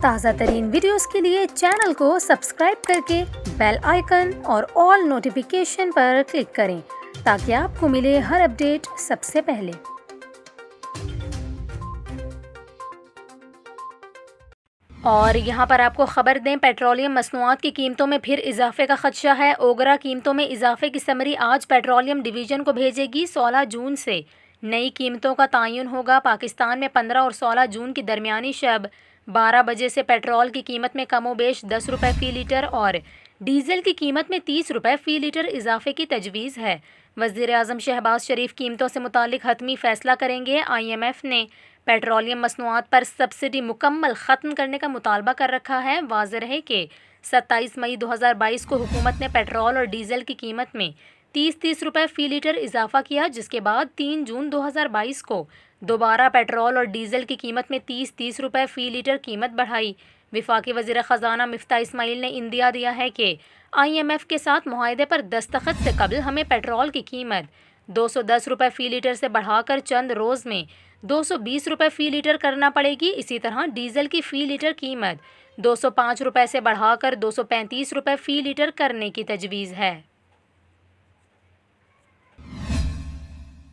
تازہ ترین ویڈیوز کے لیے چینل کو سبسکرائب کر کے بیل آئیکن اور آل نوٹیفیکیشن پر کلک کریں تاکہ آپ کو ملے ہر اپڈیٹ سب سے پہلے۔ اور یہاں پر آپ کو خبر دیں، پیٹرولیم مصنوعات کی قیمتوں میں پھر اضافے کا خدشہ ہے۔ اوگرا قیمتوں میں اضافے کی سمری آج پیٹرولیم ڈویژن کو بھیجے گی۔ 16 جون سے نئی قیمتوں کا تعین ہوگا۔ پاکستان میں 15 اور 16 جون کی درمیانی شب 12 بجے سے پیٹرول کی قیمت میں کم و بیش 10 روپے فی لیٹر اور ڈیزل کی قیمت میں 30 روپے فی لیٹر اضافے کی تجویز ہے۔ وزیر اعظم شہباز شریف قیمتوں سے متعلق حتمی فیصلہ کریں گے۔ IMF نے پیٹرولیم مصنوعات پر سبسڈی مکمل ختم کرنے کا مطالبہ کر رکھا ہے۔ واضح رہے کہ 27 مئی 2022 کو حکومت نے پیٹرول اور ڈیزل کی قیمت میں 30 روپے فی لیٹر اضافہ کیا، جس کے بعد 3 جون 2022 کو دوبارہ پیٹرول اور ڈیزل کی قیمت میں 30 روپے فی لیٹر قیمت بڑھائی۔ وفاقی وزیر خزانہ مفتاح اسماعیل نے اندیا دیا ہے کہ IMF کے ساتھ معاہدے پر دستخط سے قبل ہمیں پیٹرول کی قیمت 210 روپے فی لیٹر سے بڑھا کر چند روز میں 220 روپے فی لیٹر کرنا پڑے گی۔ اسی طرح ڈیزل کی فی لیٹر قیمت 205 روپے سے بڑھا کر 235 روپے فی لیٹر کرنے کی تجویز ہے۔